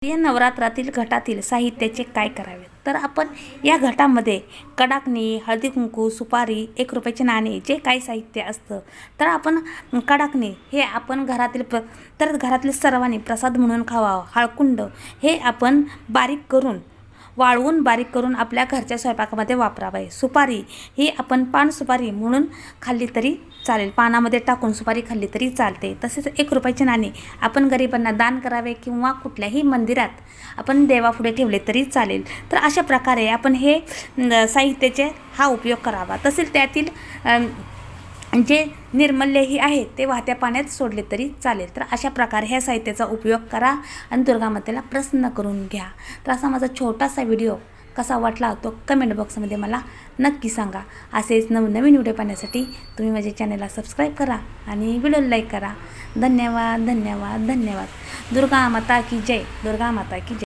या नवरात्रातील घटातील साहित्याचे काय करावे, तर आपण या घटामध्ये कडाकणी, हळदी कुंकू, सुपारी, 1 रुपयाचे नाणे जे काही साहित्य असतं, तर आपण कडाकणी हे आपण घरातील सर्वांनी प्रसाद म्हणून खावा. हळकुंड हे आपण वाळवून बारीक करून आपल्या घरच्या स्वयंपाकामध्ये वापरावे. सुपारी ही आपण पान सुपारी म्हणून खाल्ली तरी चालेल, पानामध्ये टाकून सुपारी खाल्ली तरी चालते. तसेच 1 रुपयाचे नाणे आपण गरिबांना दान करावे किंवा कुठल्याही मंदिरात आपण देवापुढे ठेवले तरी चालेल. तर अशा प्रकारे आपण हे साहित्याचे हा उपयोग करावा. तसेच त्यातील जे निर्मल्यही आहे ते वाहत्या पाण्यात सोडले तरी चालेल. तर अशा प्रकारे ह्या साहित्याचा उपयोग करा आणि दुर्गा मातेला प्रसन्न करून घ्या. तर असा माझा छोटासा व्हिडिओ कसा वाटला तो कमेंट बॉक्समध्ये मला नक्की सांगा. असेच नवनवीन व्हिडिओ पाहण्यासाठी तुम्ही माझ्या चॅनलला सबस्क्राईब करा आणि व्हिडिओला लाईक करा. धन्यवाद धन्यवाद धन्यवाद. दुर्गा माता की जय. दुर्गा माता की जय.